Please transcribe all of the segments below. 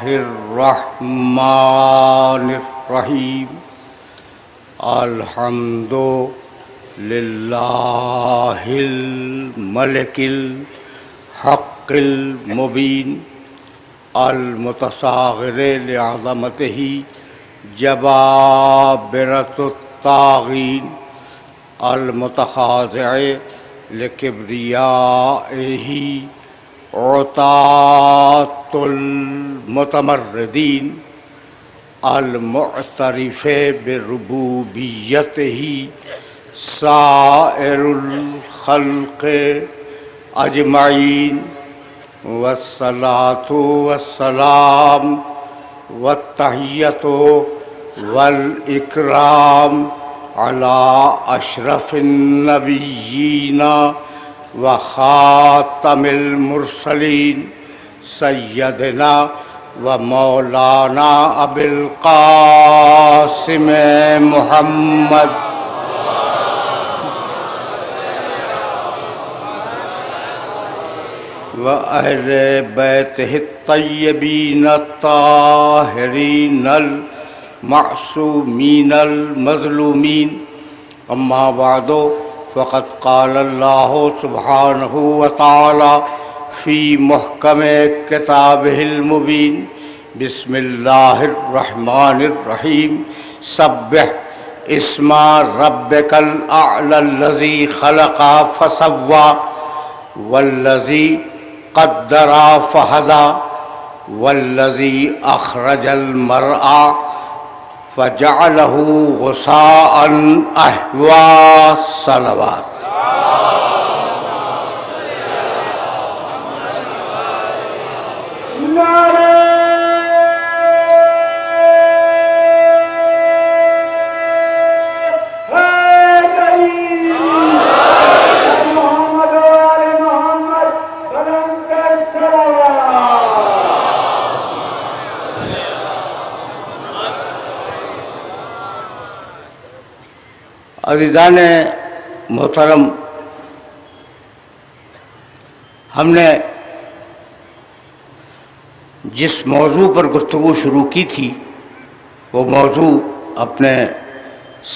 الرحمن الرحیم الحمد للہ الملک الحق المبین المتصاغر لعظمتہ جبابرۃ الطاغین المتخاضع لکبریائہ عطاۃ المتمردین المعترف بربوبیتہ سائر الخلق اجمعین والصلاۃ والسلام والتحیۃ والاکرام علی اشرف النبیین وخاتم المرسلین سیدنا و مولانا ابی القاسم محمد و اہل بیتہ الطیبین الطاہرین المعصومین المظلومین اما بعد فقد قال اللہ سبحانہ وتعالی فی محکم کتابہ المبین بسم اللہ الرحمن الرحیم سبح اسم ربک الاعلی الذی خلق فسوی والذی قدر فہدی والذی اخرج المرعى فجعلہ غثاء احوا صلوات. عزیزان محترم، ہم نے جس موضوع پر گفتگو شروع کی تھی وہ موضوع اپنے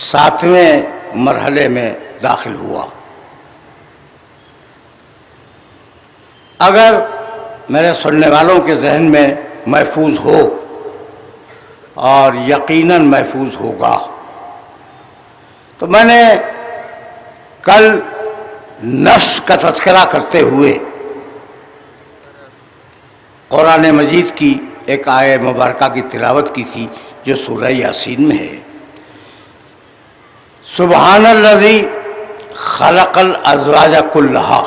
7ویں مرحلے میں داخل ہوا. اگر میرے سننے والوں کے ذہن میں محفوظ ہو، اور یقیناً محفوظ ہوگا، تو میں نے کل نفس کا تذکرہ کرتے ہوئے قرآن مجید کی ایک آیہ مبارکہ کی تلاوت کی تھی جو سورہ یاسین میں ہے. سبحان الذی خلق الازواج کلھا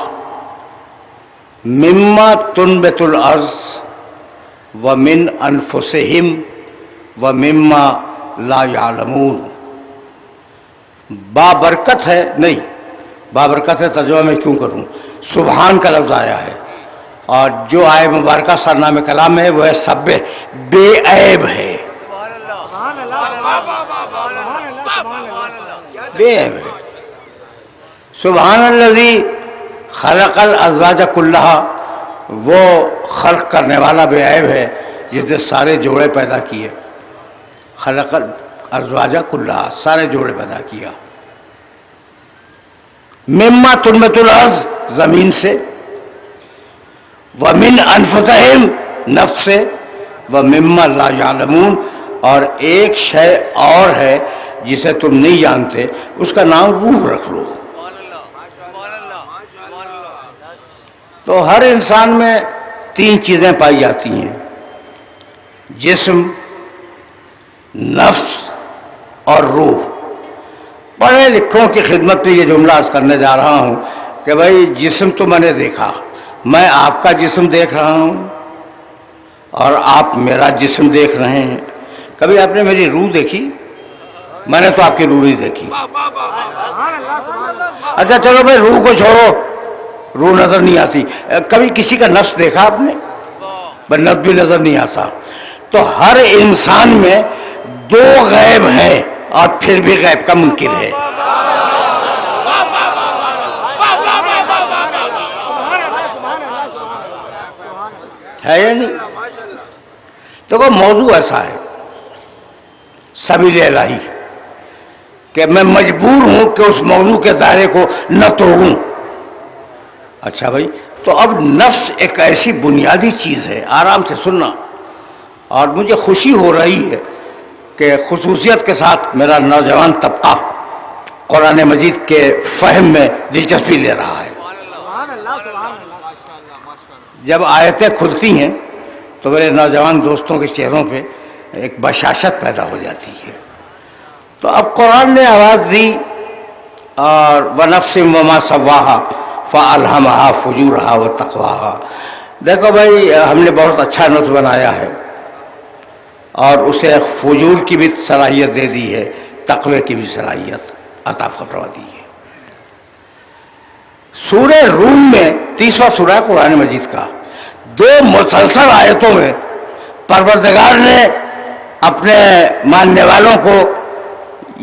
مما تنبت الارض ومن انفسہم ومما لا یعلمون. بابرکت ہے نہیں، بابرکت ہے ترجمہ میں کیوں کروں، سبحان کا لفظ آیا ہے، اور جو آئے مبارکہ سرنام کلام ہے وہ ہے سب بے عیب ہے، بے عیب ہے. سبحان الذی خلق الازواج کلھا، وہ خلق کرنے والا بے عیب ہے جس نے سارے جوڑے پیدا کیے. خلق الازواج کلھا، سارے جوڑے پیدا کیا. مما تنبت الارض، زمین سے، ومن انفسہم، نفس سے، ومما لا یعلمون، اور ایک شے اور ہے جسے تم نہیں جانتے، اس کا نام روح رکھ لو. تو ہر انسان میں 3 چیزیں پائی جاتی ہیں، جسم، نفس اور روح. پڑھے لکھوں کی خدمت میں یہ جملہ عرض کرنے جا رہا ہوں کہ بھائی جسم تو میں نے دیکھا، میں آپ کا جسم دیکھ رہا ہوں اور آپ میرا جسم دیکھ رہے ہیں. کبھی آپ نے میری روح دیکھی؟ میں نے تو آپ کی روح نہیں دیکھی. اچھا چلو بھائی روح کو چھوڑو، روح نظر نہیں آتی. کبھی کسی کا نفس دیکھا آپ نے؟ بس نفس بھی نظر نہیں آتا. تو ہر انسان میں 2 غیب ہے اور پھر بھی غیب کا منکر ہے. ہے یا نہیں؟ دیکھو موضوع ایسا ہے سبیل الہی کہ میں مجبور ہوں کہ اس موضوع کے دائرے کو نہ توڑوں. اچھا بھائی، تو اب نفس ایک ایسی بنیادی چیز ہے، آرام سے سننا. اور مجھے خوشی ہو رہی ہے کہ خصوصیت کے ساتھ میرا نوجوان طبقہ قرآن مجید کے فہم میں دلچسپی لے رہا ہے. جب آیتیں کھلتی ہیں تو میرے نوجوان دوستوں کے چہروں پہ ایک بشاشت پیدا ہو جاتی ہے. تو اب قرآن نے آواز دی اور وَنَفْسٍ وَمَا سَوَّاهَا فَأَلْهَمَهَا فُجُورَهَا وَتَقْوَاهَا. دیکھو بھائی، ہم نے بہت اچھا نفس بنایا ہے اور اسے فجور کی بھی صلاحیت دے دی ہے، تقوی کی بھی صلاحیت عطا فرما دی ہے. سورہ روم میں 30واں سورہ قرآن مجید کا 2 مسلسل آیتوں میں پروردگار نے اپنے ماننے والوں کو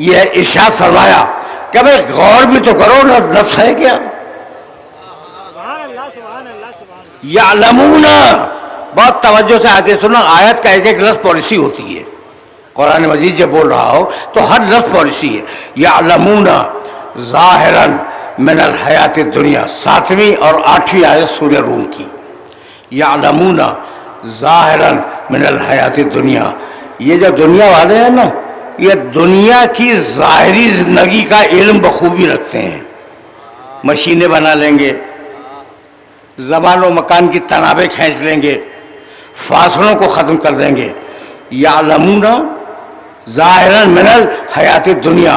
یہ ارشاد فرمایا کہ بھئی غور بھی تو کرو، نفس ہے کیا. یعلمون، بہت توجہ سے آتے سنو، آیت کا ایک ایک لفظ پالیسی ہوتی ہے. قرآن مجید جب بول رہا ہو تو ہر لفظ پالیسی ہے. یعلمون ظاہرا من الحیات الدنیا، 7ویں اور 8ویں آیت سورہ روم کی. یعلمون ظاہرا من الحیات الدنیا، یہ جو دنیا والے ہیں نا، یہ دنیا کی ظاہری زندگی کا علم بخوبی رکھتے ہیں. مشینیں بنا لیں گے، زمان و مکان کی تنابیں کھینچ لیں گے، فاصلوں کو ختم کر دیں گے. یعلمون ظاہرا من الحیات الدنیا،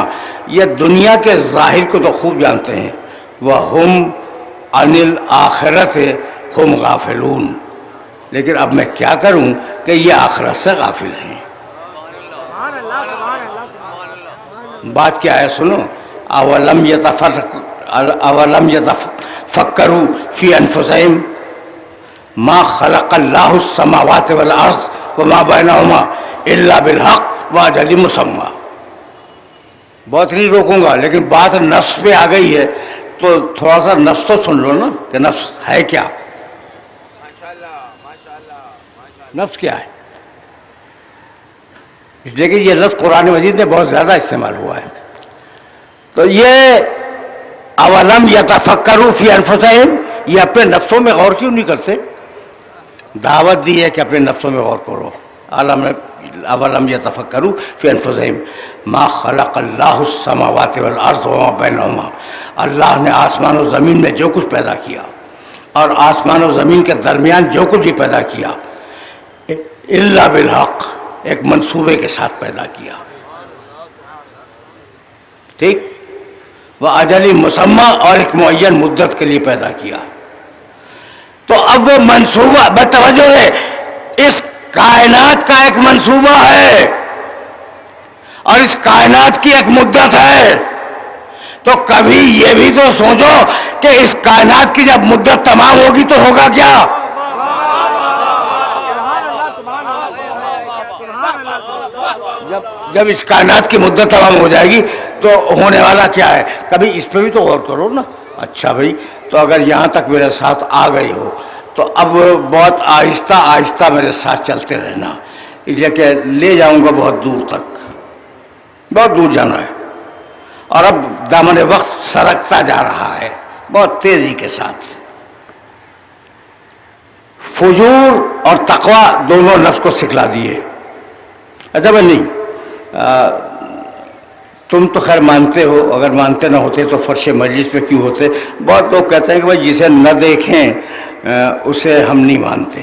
یہ دنیا کے ظاہر کو تو خوب جانتے ہیں. وَهُمْ عَنِ الْآخِرَةِ هُمْ غَافِلُونَ، لیکن اب میں کیا کروں کہ یہ آخرت سے غافل ہیں. بات کیا ہے سنو. اولم یتفکروا فی انفسہم ما خلق اللہ السماوات والارض وما بینہما الا بالحق واجل مسمى. بہت نہیں روکوں گا، لیکن بات نفس پہ آ گئی ہے تو تھوڑا سا نفس تو سن لو نا کہ نفس ہے کیا. نفس کیا ہے؟ اس لیے کہ یہ لفظ قرآن مجید میں بہت زیادہ استعمال ہوا ہے. تو یہ اولم یتفکروا فی انفسہم، یہ اپنے نفسوں میں غور کیوں نہیں کرتے؟ دعوت دی ہے کہ اپنے نفسوں میں غور کرو. اولم یتفکروا فی انفسہم ما خلق اللہ السماوات والارض وما بینہما، اللہ نے آسمان و زمین میں جو کچھ پیدا کیا اور آسمان و زمین کے درمیان جو کچھ بھی پیدا کیا الا بالحق، ایک منصوبے کے ساتھ پیدا کیا. ٹھیک، وہ اجل مسمى، اور ایک معین مدت کے لیے پیدا کیا. تو اب وہ منصوبہ بتوجہ ہے، اس کائنات کا ایک منصوبہ ہے اور اس کائنات کی ایک مدت ہے. تو کبھی یہ بھی تو سوچو کہ اس کائنات کی جب مدت تمام ہوگی تو ہوگا کیا؟ جب اس کائنات کی مدت تمام ہو جائے گی تو ہونے والا کیا ہے؟ کبھی اس پہ بھی تو غور کرو نا. اچھا بھائی، تو اگر یہاں تک میرے ساتھ آ گئی ہو تو اب بہت آہستہ آہستہ میرے ساتھ چلتے رہنا، اس لیے کہ لے جاؤں گا بہت دور تک، بہت دور جانا ہے. اور اب دامن وقت سرکتا جا رہا ہے بہت تیزی کے ساتھ. فجور اور تقوی دونوں نفس کو سکھلا دیے. اچھا بھائی، نہیں تم تو خیر مانتے ہو، اگر مانتے نہ ہوتے تو فرش مجلس پہ کیوں ہوتے؟ بہت لوگ کہتے ہیں کہ بھائی جسے نہ دیکھیں اسے ہم نہیں مانتے.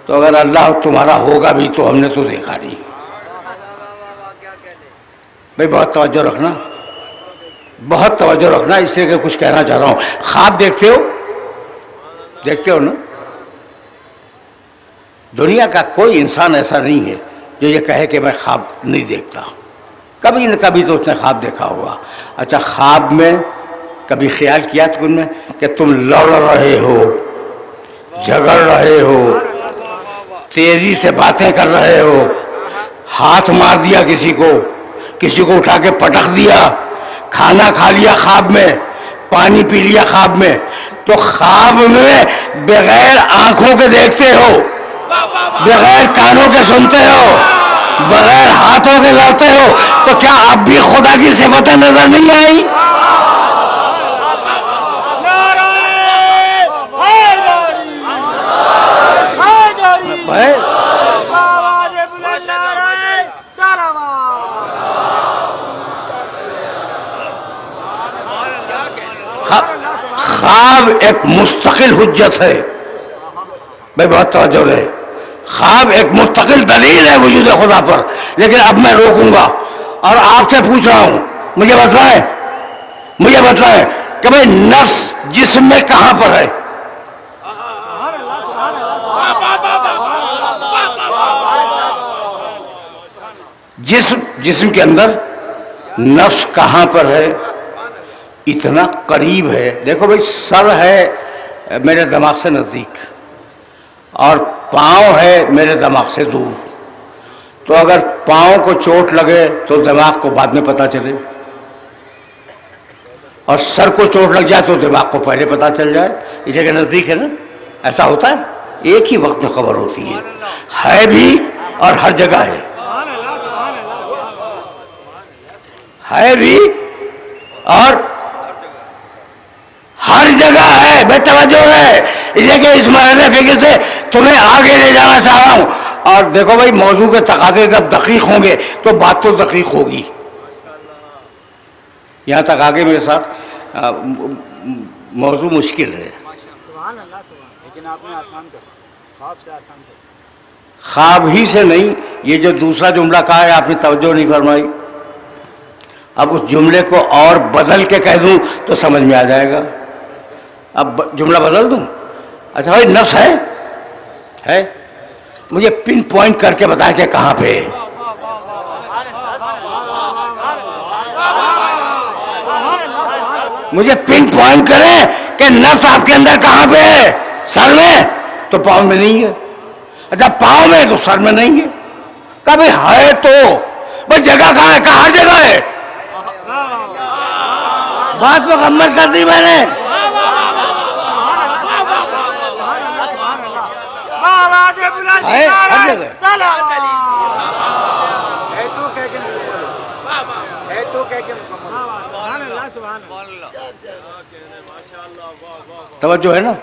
تو اگر اللہ تمہارا ہوگا بھی تو ہم نے تو دیکھا نہیں. بھائی بہت توجہ رکھنا، بہت توجہ رکھنا، اس لیے کہ کچھ کہنا چاہ رہا ہوں. خواب دیکھتے ہو؟ دیکھتے ہو نا؟ دنیا کا کوئی انسان ایسا نہیں ہے جو یہ کہے کہ میں خواب نہیں دیکھتا. کبھی نہ کبھی تو اس نے خواب دیکھا ہوگا. اچھا، خواب میں کبھی خیال کیا تم نے کہ تم لڑ رہے ہو، جھگڑ رہے ہو، تیزی سے باتیں کر رہے ہو، ہاتھ مار دیا کسی کو اٹھا کے پٹک دیا، کھانا کھا لیا خواب میں، پانی پی لیا خواب میں؟ تو خواب میں بغیر آنکھوں کے دیکھتے ہو. بغیر کانوں کے سنتے ہو، بغیر ہاتھوں کے لڑتے ہو، تو کیا اب بھی خدا کی صفتیں نظر نہیں آئی؟ خواب ایک مستقل حجت ہے بھائی، بہت توجہ رہے، خواب ایک مستقل دلیل ہے وجود خدا پر، لیکن اب میں روکوں گا اور آپ سے پوچھ رہا ہوں، مجھے بتلائیں کہ بھائی نفس جسم میں کہاں پر ہے؟ جسم کے اندر نفس کہاں پر ہے؟ اتنا قریب ہے، دیکھو بھائی، سر ہے میرے دماغ سے نزدیک اور پاؤں ہے میرے دماغ سے دور، تو اگر پاؤں کو چوٹ لگے تو دماغ کو بعد میں پتہ چلے، اور سر کو چوٹ لگ جائے تو دماغ کو پہلے پتہ چل جائے، یہ جگہ نزدیک ہے نا، ایسا ہوتا ہے، ایک ہی وقت میں خبر ہوتی ہے بھی اور ہر جگہ ہے بھی اور ہر جگہ ہے، بے توجہ ہے، اس لیے کہ اس مرحلے فکر سے تمہیں آگے لے جانا چاہ رہا ہوں، اور دیکھو بھائی موضوع کے تقاضے جب دقیق ہوں گے تو بات تو دقیق ہوگی، یہاں تک آگے میرے ساتھ موضوع مشکل ہے، لیکن آپ نے آسان کر، خواب سے آسان کر، خواب ہی سے نہیں، یہ جو دوسرا جملہ کہا ہے آپ نے توجہ نہیں فرمائی، اب اس جملے کو اور بدل کے کہہ دوں تو سمجھ میں آ جائے گا، اب جملہ بدل دوں، اچھا بھائی نفس ہے، مجھے پن پوائنٹ کر کے بتائیں کہ کہاں پہ ہے، مجھے پن پوائنٹ کریں کہ نفس آپ کے اندر کہاں پہ ہے، سر میں تو پاؤں میں نہیں ہے، اچھا پاؤں میں تو سر میں نہیں ہے، کبھی ہے تو بھائی جگہ کہاں ہے، کہاں جگہ ہے، بات مکمل کر دی میں نے، ہر جگہ توجہ ہے نا،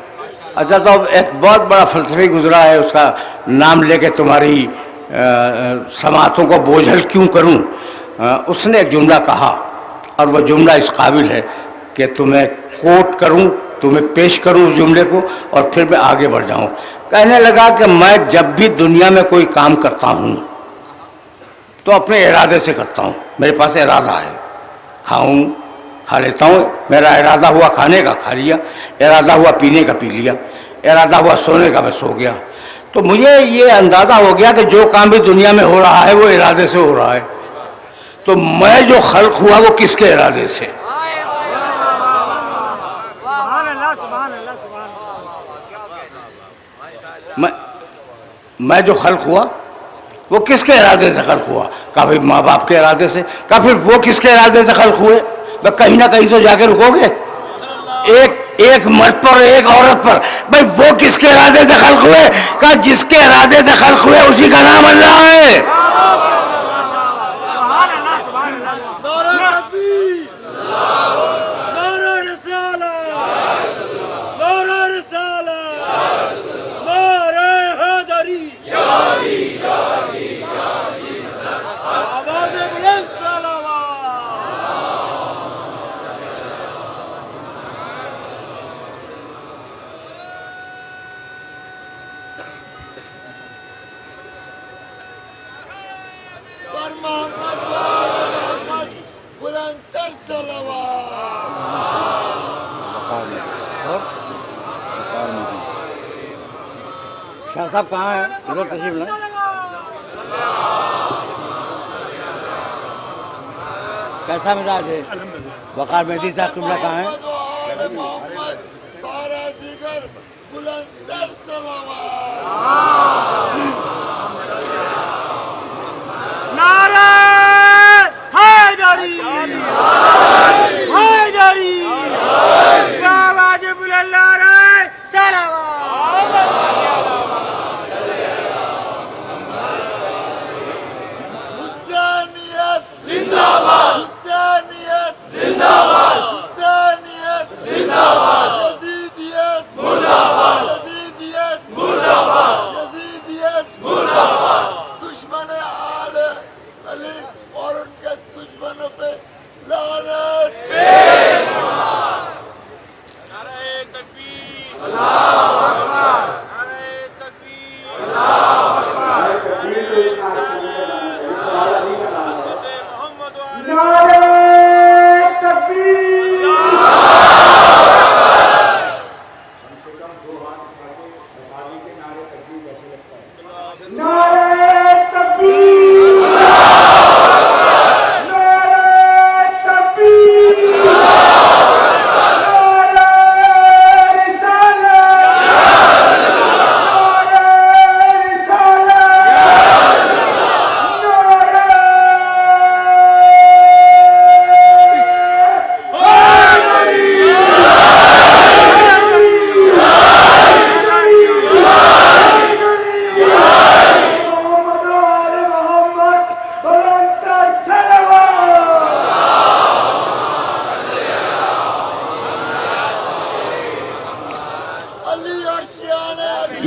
اچھا تو اب ایک بہت بڑا فلسفی گزرا ہے، اس کا نام لے کے تمہاری سماعتوں کو بوجھل کیوں کروں، اس نے ایک جملہ کہا اور وہ جملہ اس قابل ہے کہ تمہیں کوٹ کروں، تمہیں پیش کروں اس جملے کو اور پھر میں آگے بڑھ جاؤں، کہنے لگا کہ میں جب بھی دنیا میں کوئی کام کرتا ہوں تو اپنے ارادے سے کرتا ہوں، میرے پاس ارادہ ہے، کھاؤں کھا لیتا ہوں، میرا ارادہ ہوا کھانے کا کھا لیا، ارادہ ہوا پینے کا پی لیا، ارادہ ہوا سونے کا میں سو گیا، تو مجھے یہ اندازہ ہو گیا کہ جو کام بھی دنیا میں ہو رہا ہے وہ ارادے سے ہو رہا ہے، تو میں جو خلق ہوا وہ کس کے ارادے سے، میں جو خلق ہوا وہ کس کے ارادے سے خلق ہوا، کہا بھائی ماں باپ کے ارادے سے، کہا پھر وہ کس کے ارادے سے خلق ہوئے، بھائی کہیں نہ کہیں تو جا کے رکو گے، ایک مرد پر ایک عورت پر، بھائی وہ کس کے ارادے سے خلق ہوئے، کہا جس کے ارادے سے خلق ہوئے اسی کا نام اللہ ہے، شاہ صاحب کہاں ہیں، ادھر تشریف لائیں، کیسا مزاج ہے، وقار مہدی صاحب تمہارا کہاں ہے، نعرہ حیدری حیدری آواز بلند نعرہ سلام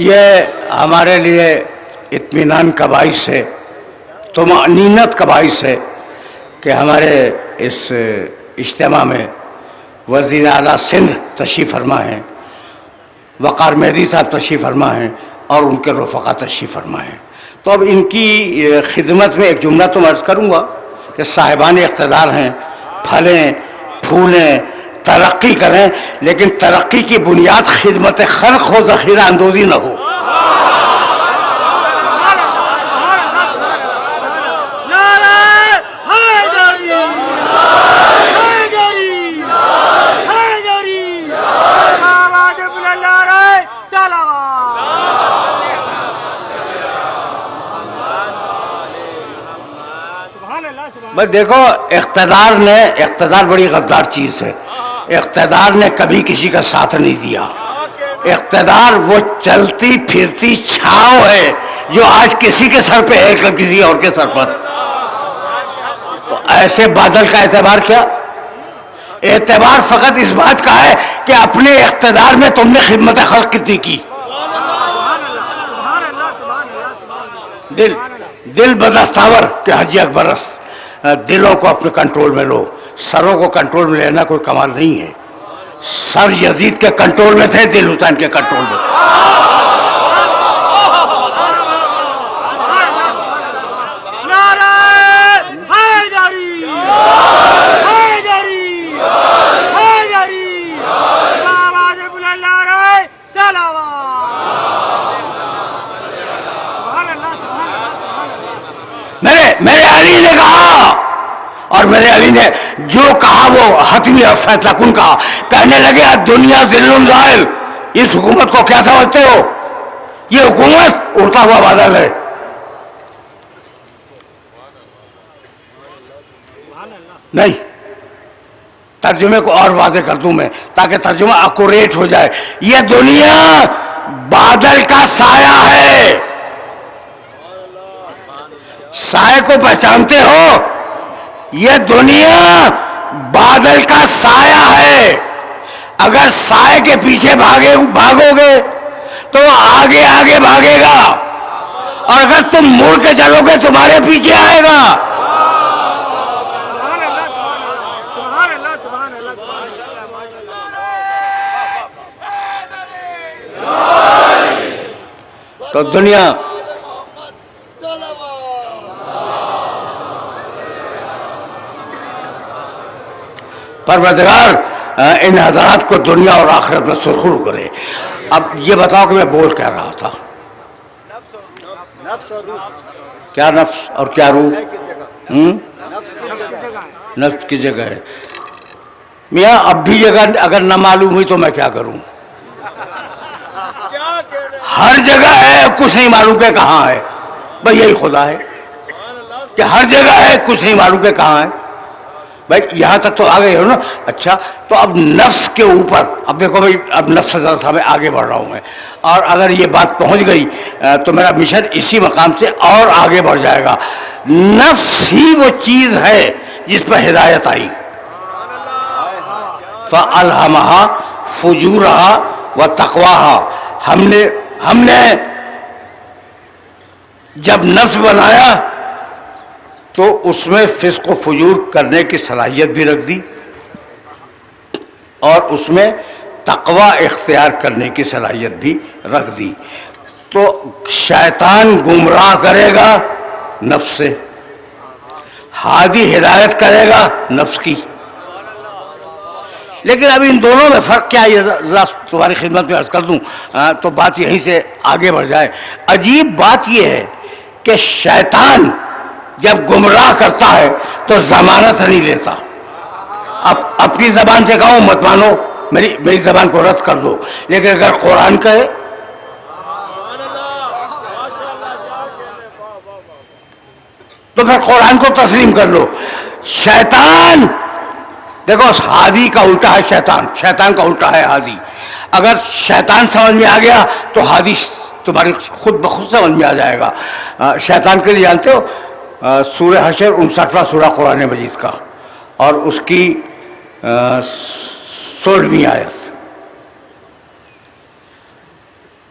یہ ہمارے لیے اطمینان کا باعث ہے، طمأنینت کا باعث ہے کہ ہمارے اس اجتماع میں وزیر اعلیٰ سندھ تشریف فرما ہیں، وقار مہدی صاحب تشریف فرما ہیں اور ان کے رفقا تشریف فرما ہیں۔ تو اب ان کی خدمت میں ایک جملہ تو عرض کروں گا کہ صاحبان اقتدار ہیں، پھلیں پھولیں ترقی کریں، لیکن ترقی کی بنیاد خدمت خلق ہو، ذخیرہ اندوزی نہ ہو۔ بس دیکھو، اقتدار بڑی غدار چیز ہے۔ اقتدار نے کبھی کسی کا ساتھ نہیں دیا۔ اقتدار وہ چلتی پھرتی چھاؤ ہے جو آج کسی کے سر پہ ہے، کل کسی اور کے سر پر۔ تو ایسے بادل کا اعتبار کیا؟ اعتبار فقط اس بات کا ہے کہ اپنے اقتدار میں تم نے خدمت خلق کتنی کی۔ دل بدستاور کہ حجی اکبرس، دلوں کو اپنے کنٹرول میں لو، سروں کو کنٹرول میں لینا کوئی کمال نہیں ہے۔ سر یزید کے کنٹرول میں تھے، دل حسین کے کنٹرول میں تھے۔ میرے علی نے کہا، اور میرے علی نے جو کہا وہ حتمی اور فیصلہ کن کہا۔ کہنے لگے دنیا ذل زائل، اس حکومت کو کیا سمجھتے ہو؟ یہ حکومت اڑتا ہوا بادل ہے۔ نہیں، ترجمے کو اور واضح کر دوں میں تاکہ ترجمہ ایکوریٹ ہو جائے۔ یہ دنیا بادل کا سایہ ہے۔ سائے کو پہچانتے ہو؟ یہ دنیا بادل کا سایہ ہے۔ اگر سائے کے پیچھے بھاگو گے تو آگے آگے بھاگے گا، اور اگر تم مڑ کے چلو گے تمہارے پیچھے آئے گا۔ تو دنیا پروردگار ان حضرات کو دنیا اور آخرت میں سرخرو کرے۔ اب یہ بتاؤ کہ میں بول کیا رہا تھا؟ کیا نفس اور کیا روح؟ نفس کی جگہ ہے میاں۔ اب بھی جگہ اگر نہ معلوم ہوئی تو میں کیا کروں؟ ہر جگہ ہے، کچھ نہیں معلوم کہ کہاں ہے۔ بھائی یہی خدا ہے کہ ہر جگہ ہے، کچھ نہیں معلوم کہ کہاں ہے۔ بھائی یہاں تک تو آ گئے ہو نا؟ اچھا، تو اب نفس کے اوپر، اب دیکھو بھائی، اب نفس سے ذرا سا میں آگے بڑھ رہا ہوں میں، اور اگر یہ بات پہنچ گئی تو میرا مشن اسی مقام سے اور آگے بڑھ جائے گا۔ نفس ہی وہ چیز ہے جس پر ہدایت آئی۔ فَأَلْهَمَهَا فُجُورَهَا وَتَقْوَاهَا۔ ہم نے جب نفس بنایا تو اس میں فسق و فجور کرنے کی صلاحیت بھی رکھ دی، اور اس میں تقوی اختیار کرنے کی صلاحیت بھی رکھ دی۔ تو شیطان گمراہ کرے گا نفس سے، ہادی ہدایت کرے گا نفس کی۔ لیکن ابھی ان دونوں میں فرق کیا ہے، یہ ذرا تمہاری خدمت میں عرض کر دوں تو بات یہیں سے آگے بڑھ جائے۔ عجیب بات یہ ہے کہ شیطان جب گمراہ کرتا ہے تو ضمانت نہیں لیتا۔ اب اپنی زبان سے کہو مت مانو، میری زبان کو رد کر دو، لیکن اگر قرآن کہے تو پھر قرآن کو تسلیم کر لو۔ شیطان دیکھو، ہادی کا الٹا ہے شیطان کا الٹا ہے ہادی۔ اگر شیطان سمجھ میں آ گیا تو ہادی تمہاری خود بخود سمجھ میں آ جائے گا۔ شیطان کے لیے جانتے ہو سورہ حشر 59واں سورہ قرآن مجید کا، اور اس کی 16ویں آیت۔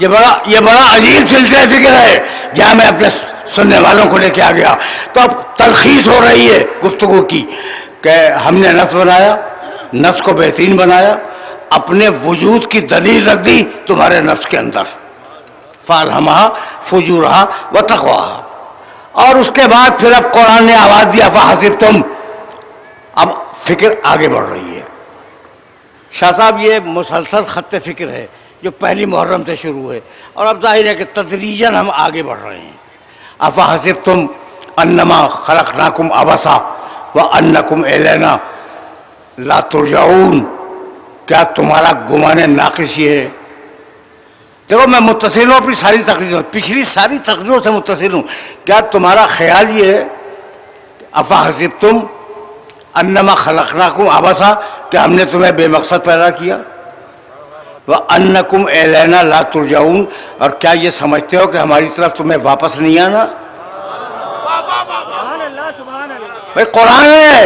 یہ بڑا عجیب سلسلہ ذکر ہے جہاں میں اپنے سننے والوں کو لے کے آ گیا. تو اب تلخیص ہو رہی ہے گفتگو کی کہ ہم نے نفس بنایا، نفس کو بہترین بنایا، اپنے وجود کی دلیل رکھ دی تمہارے نفس کے اندر، فالہمہا فجورہا وتقواہا. اور اس کے بعد پھر اب قرآن نے آواز دیا فحسبتم. اب فکر آگے بڑھ رہی ہے. شاہ صاحب یہ مسلسل خط فکر ہے جو پہلی محرم سے شروع ہے، اور اب ظاہر ہے کہ تدریجاً ہم آگے بڑھ رہے ہیں. افحسبتم انما خلقناکم عبثا وانکم الینا لا ترجعون. کیا تمہارا گمان ناقص یہ ہے؟ دیکھو میں متصل ہوں اپنی ساری تقریروں، پچھلی ساری تقریروں سے متصل ہوں. کیا تمہارا خیال یہ ہے افحسبتم انما خلقناکم عبثا کہ ہم نے تمہیں بے مقصد پیدا کیا؟ وَأَنَّكُمْ إِلَيْنَا لَا تُرْجَعُونَ. اور کیا یہ سمجھتے ہو کہ ہماری طرف تمہیں واپس نہیں آنا؟ بھائی قرآن ہے،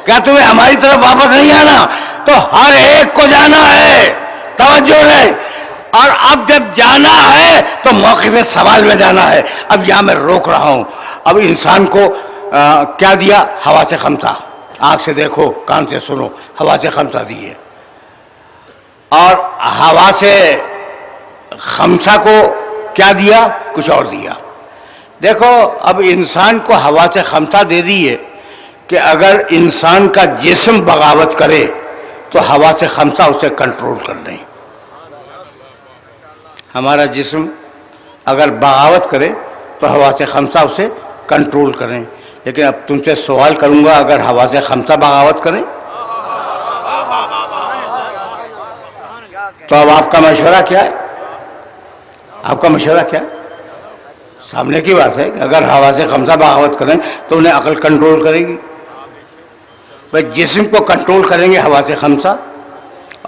کیا تمہیں ہماری طرف واپس نہیں آنا؟ تو ہر ایک کو جانا ہے، توجہ ہے. اور اب جب جانا ہے تو موقف سوال میں جانا ہے. اب یہاں میں روک رہا ہوں. اب انسان کو کیا دیا؟ ہوا سے خمسہ. آنکھ سے دیکھو، کان سے سنو، ہوا سے خمسہ دی ہے. اور ہوا سے خمسہ کو کیا دیا؟ کچھ اور دیا. دیکھو اب انسان کو ہوا سے خمسہ دے دیے کہ اگر انسان کا جسم بغاوت کرے تو ہوا سے خمسہ اسے کنٹرول کر لیں. ہمارا جسم اگر بغاوت کرے تو ہوا سے خمسہ اسے کنٹرول کریں. لیکن اب تم سے سوال کروں گا، اگر ہوا سے خمسہ بغاوت کریں تو اب آپ کا مشورہ کیا ہے؟ آپ کا مشورہ کیا ہے؟ سامنے کی بات ہے کہ اگر ہوا سے خمسہ بغاوت کریں تو انہیں عقل کنٹرول کرے گی. بھائی جسم کو کنٹرول کریں گے ہوا سے خمسہ،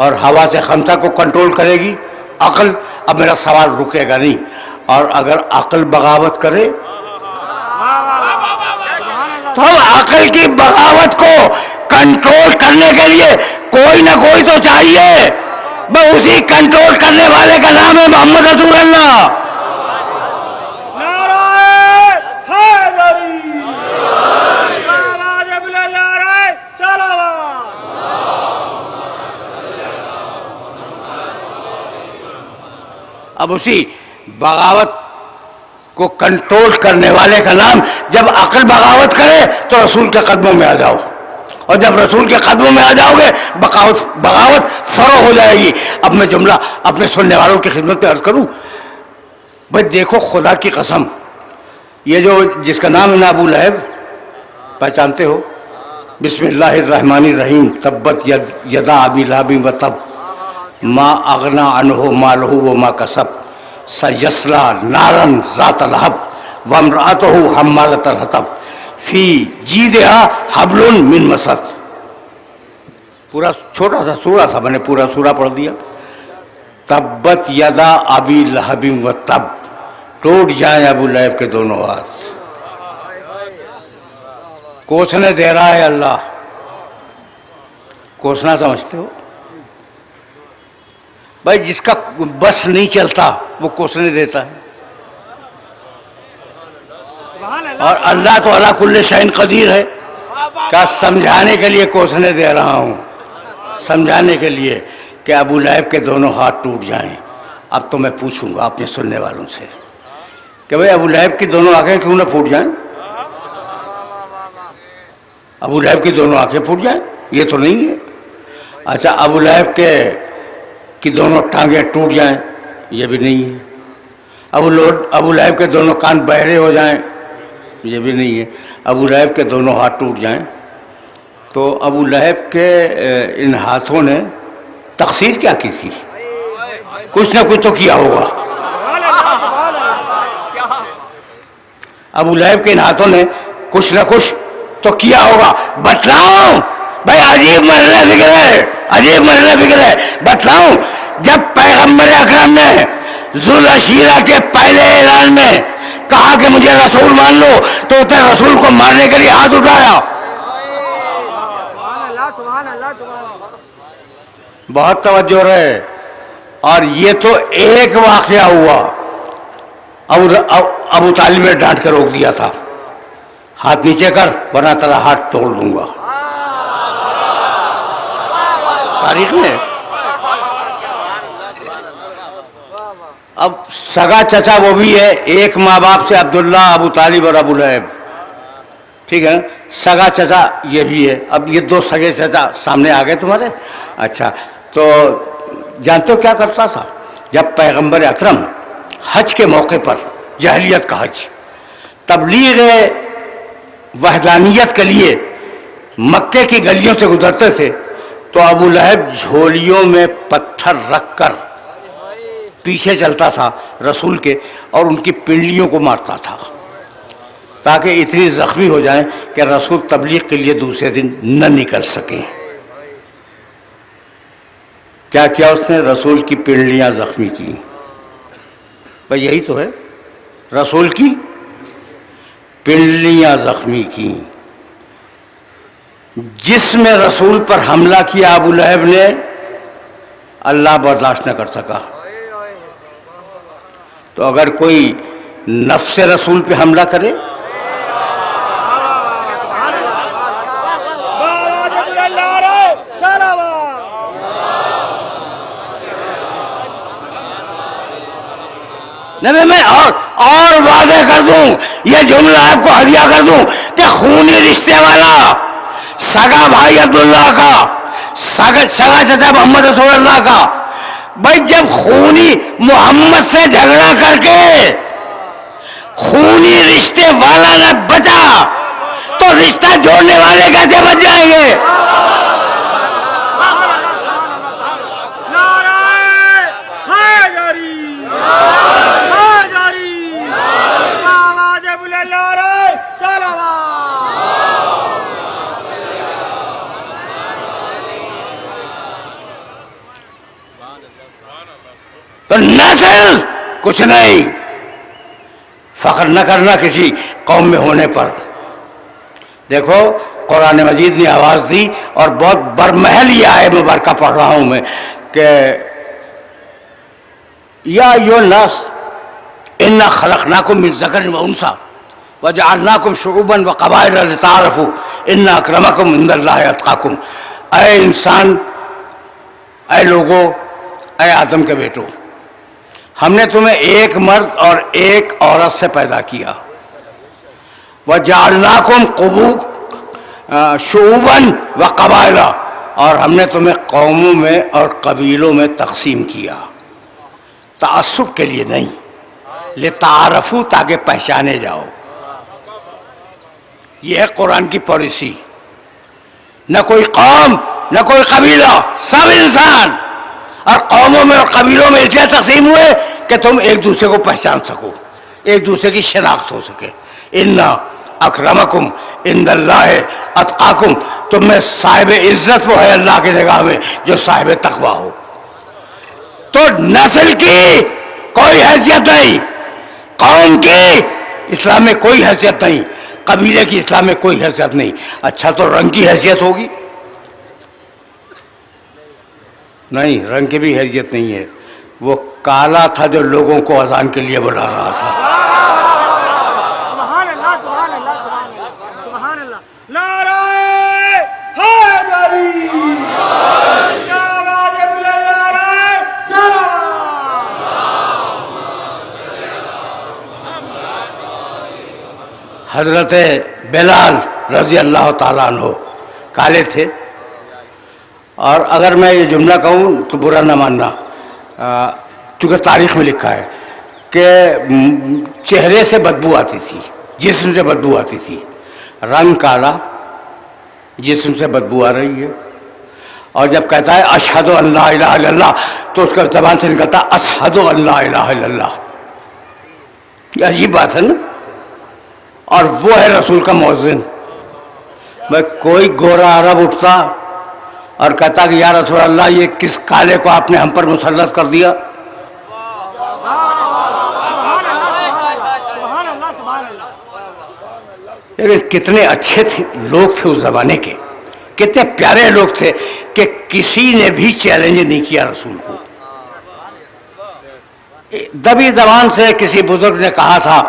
اور ہوا سے خمسہ کو کنٹرول کرے گی عقل. اب میرا سوال رکے گا نہیں. اور اگر عقل بغاوت کرے تو عقل کی بغاوت کو کنٹرول کرنے کے لیے کوئی نہ کوئی تو چاہیے. بس اسی کنٹرول کرنے والے کا نام ہے محمد رسول اللہ. اب اسی بغاوت کو کنٹرول کرنے والے کا نام، جب عقل بغاوت کرے تو رسول کے قدموں میں آ جاؤ، اور جب رسول کے قدموں میں آ جاؤ گے بغاوت فروغ ہو جائے گی. اب میں جملہ اپنے سننے والوں کی خدمت میں عرض کروں. بھائی دیکھو خدا کی قسم، یہ جو جس کا نام ہے نا ابو لہب، پہچانتے ہو؟ بسم اللہ الرحمن الرحیم. تبت یدا ابی لہب وتب ما اغنا عنہ مالہ وما کسب سیصلی نارا ذات لہب وامرأتہ حمالۃ الحطب فی جیدہا حبل من مسد. پورا چھوٹا سا سورہ تھا، میں نے پورا سورہ پڑھ دیا. تبت یدا ابی لہب وتب، ٹوٹ جائیں ابو لہب کے دونوں ہاتھ. کوسنے دے رہا ہے اللہ. کوسنا سمجھتے ہو؟ بھائی جس کا بس نہیں چلتا وہ کوسنے دیتا ہے. اور اللہ تو علی کل شیء قدیر ہے. کیا سمجھانے کے لیے کوسنے دے رہا ہوں، سمجھانے کے لیے کہ ابو لہب کے دونوں ہاتھ ٹوٹ جائیں. اب تو میں پوچھوں گا اپنے سننے والوں سے کہ بھائی ابو لہب کی دونوں آنکھیں کیوں نہ پھوٹ جائیں؟ ابو لہب کی دونوں آنکھیں پھوٹ جائیں یہ تو نہیں ہے. اچھا ابو لہب کی دونوں ٹانگیں ٹوٹ جائیں یہ بھی نہیں ہے. ابو لہب کے دونوں کان بہرے ہو جائیں یہ بھی نہیں ہے. ابو لہب کے دونوں ہاتھ ٹوٹ جائیں تو ابو لہب کے ان ہاتھوں نے تقصیر کیا کی تھی؟ کچھ نہ کچھ تو کیا ہوگا. ابو لہب کے ان ہاتھوں نے کچھ نہ کچھ تو کیا ہوگا. بتلاؤں بھائی، عجیب مرحلہ فکر ہے، عجیب مرحلہ فکر ہے. بتلاؤں، جب پیغمبر اکرم نے ذوالعشیرہ کے پہلے اعلان میں کہا کہ مجھے رسول مان لو تو اس نے رسول کو مارنے کے لیے ہاتھ اٹھایا. بہت توجہ رہے. اور یہ تو ایک واقعہ ہوا، ابو طالب نے ڈانٹ کر روک دیا تھا، ہاتھ نیچے کر ورنہ تیرا ہاتھ توڑ دوں گا، تاریخ میں۔ اب سگا چچا وہ بھی ہے، ایک ماں باپ سے عبداللہ، ابو طالب اور ابو لہب، ٹھیک ہے، سگا چچا یہ بھی ہے۔ اب یہ دو سگے چچا سامنے آ گئے تمہارے۔ اچھا، تو جانتے ہو کیا کرتا تھا؟ جب پیغمبر اکرم حج کے موقع پر، جاہلیت کا حج، تبلیغ وحدانیت کے لیے مکے کی گلیوں سے گزرتے تھے تو ابو لہب جھولیوں میں پتھر رکھ کر پیچھے چلتا تھا رسول کے اور ان کی پنڈلیوں کو مارتا تھا تاکہ اتنی زخمی ہو جائیں کہ رسول تبلیغ کے لیے دوسرے دن نہ نکل سکیں۔ کیا کیا اس نے؟ رسول کی پنڈلیاں زخمی کی۔ بھئی یہی تو ہے، رسول کی پنڈلیاں زخمی کی۔ جس میں رسول پر حملہ کیا ابو لہب نے، اللہ برداشت نہ کر سکا۔ تو اگر کوئی نفس رسول پہ حملہ کرے، نہیں میں اور واضح کر دوں، یہ جملہ آپ کو ہدیہ کر دوں کہ خونی رشتے والا سگا بھائی عبداللہ کا، سگا چچا محمد رسول اللہ کا، بھائی جب خونی محمد سے جھگڑا کر کے خونی رشتے والا نہ بچا تو رشتہ جوڑنے والے کیسے بچ جائیں گے؟ تو نسل کچھ نہیں، فخر نہ کرنا کسی قوم میں ہونے پر۔ دیکھو قرآن مجید نے آواز دی اور بہت برمحل یہ آئے مبارکہ پڑھ رہا ہوں میں کہ یا ایھا الناس انا خلقناکم من ذکر و انثی وجعلناکم شعوبا وقبائل لتعارفوا ان اکرمکم عند اللہ اتقاکم۔ اے انسان، اے لوگوں، اے آدم کے بیٹو، ہم نے تمہیں ایک مرد اور ایک عورت سے پیدا کیا، وَجَعَلْنَاكُمْ شُعُوبًا وَقَبَائِلَ، اور ہم نے تمہیں قوموں میں اور قبیلوں میں تقسیم کیا، تعصب کے لیے نہیں، لِتَعَارَفُوا، تاکہ پہچانے جاؤ۔ یہ ہے قرآن کی پالیسی۔ نہ کوئی قوم، نہ کوئی قبیلہ، سب انسان، اور قوموں میں اور قبیلوں میں اس لیے تقسیم ہوئے کہ تم ایک دوسرے کو پہچان سکو، ایک دوسرے کی شناخت ہو سکے۔ اِنَّ اکرمکم عند اللہ اتقاکم، تم میں صاحب عزت وہ ہے اللہ کی نگاہ میں جو صاحب تقویٰ ہو۔ تو نسل کی کوئی حیثیت نہیں، قوم کی اسلام میں کوئی حیثیت نہیں، قبیلے کی اسلام میں کوئی حیثیت نہیں۔ اچھا تو رنگ کی حیثیت ہوگی؟ نہیں، رنگ کی بھی حیثیت نہیں ہے۔ وہ کالا تھا جو لوگوں کو اذان کے لیے بلا رہا تھا۔ سبحان اللہ، سبحان اللہ، سبحان اللہ، نعرہ حیدری، حضرت بلال رضی اللہ تعالیٰ عنہ کالے تھے، اور اگر میں یہ جملہ کہوں تو برا نہ ماننا، چونکہ تاریخ میں لکھا ہے کہ چہرے سے بدبو آتی تھی، جسم سے بدبو آتی تھی، رنگ کالا، جسم سے بدبو آ رہی ہے، اور جب کہتا ہے اشہد ان لا الہ الا اللہ تو اس کا زبان سے نکلتا اشہد ان لا الہ الا اللہ۔ یہ عجیب بات ہے نا، اور وہ ہے رسول کا مؤذن۔ میں کوئی گورا عرب اٹھتا اور کہتا کہ یا رسول اللہ یہ کس کالے کو آپ نے ہم پر مسلط کر دیا؟ لیکن کتنے اچھے تھے لوگ تھے اس زمانے کے، کتنے پیارے لوگ تھے کہ کسی نے بھی چیلنج نہیں کیا رسول کو۔ دبی زبان سے کسی بزرگ نے کہا تھا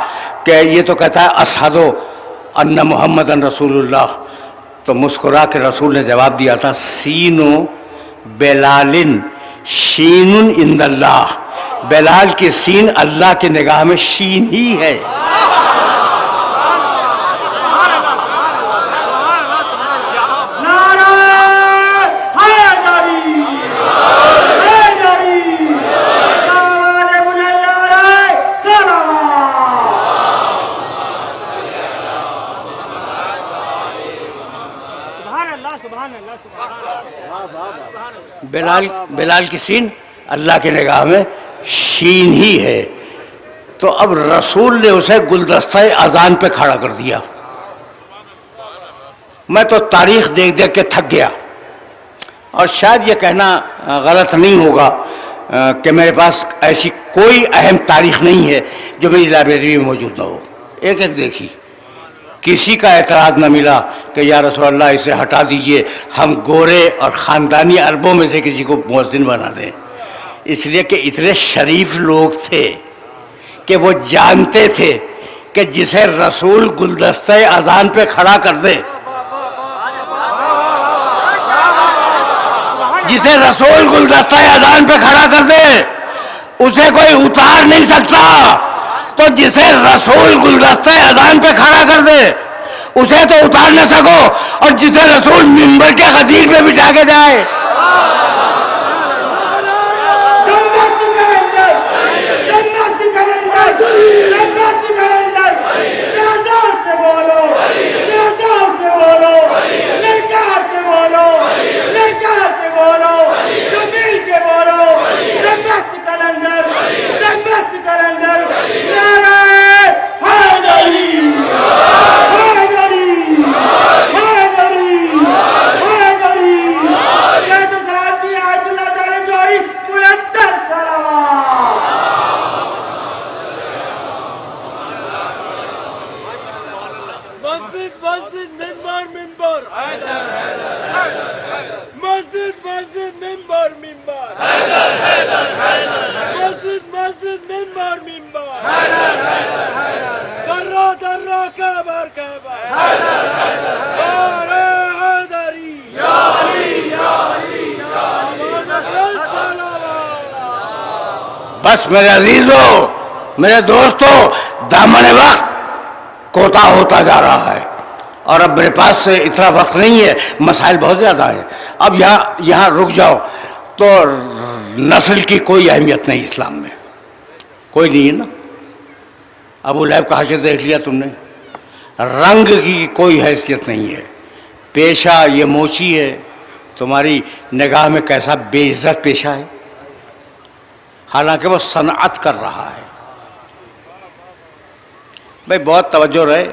کہ یہ تو کہتا ہے اشہد ان محمد رسول اللہ، تو مسکرا کے رسول نے جواب دیا تھا سین بلال شین عند اللہ، بلال کی سین اللہ کی نگاہ میں شین ہی ہے۔ بلال کی سین اللہ کی نگاہ میں شین ہی ہے۔ تو اب رسول نے اسے گلدستہ اذان پہ کھڑا کر دیا۔ میں تو تاریخ دیکھ دیکھ کے تھک گیا، اور شاید یہ کہنا غلط نہیں ہوگا کہ میرے پاس ایسی کوئی اہم تاریخ نہیں ہے جو میری لائبریری میں موجود نہ ہو۔ ایک ایک دیکھی، کسی کا اعتراض نہ ملا کہ یا رسول اللہ اسے ہٹا دیجئے، ہم گورے اور خاندانی عربوں میں سے کسی کو مؤذن بنا دیں، اس لیے کہ اتنے شریف لوگ تھے کہ وہ جانتے تھے کہ جسے رسول گلدستہ اذان پہ کھڑا کر دے، جسے رسول گلدستہ اذان پہ کھڑا کر دے اسے کوئی اتار نہیں سکتا، تو جسے رسول گلدستہ اذان پہ کھڑا کر دے اسے تو اتار نہ سکو، اور جسے رسول منبر کے خطیب پہ بٹھا کے جائے۔ بس میرے عزیزوں، میرے دوستوں، دامن وقت کوتا ہوتا جا رہا ہے، اور اب میرے پاس سے اتنا وقت نہیں ہے، مسائل بہت زیادہ ہیں۔ اب یہاں رک جاؤ تو نسل کی کوئی اہمیت نہیں اسلام میں، کوئی نہیں ہے نا۔ ابو لہب کا حشر دیکھ لیا تم نے، رنگ کی کوئی حیثیت نہیں ہے، پیشہ یہ موچی ہے، تمہاری نگاہ میں کیسا بے عزت پیشہ ہے، حالانکہ وہ صنعت کر رہا ہے۔ بھائی بہت توجہ رہے،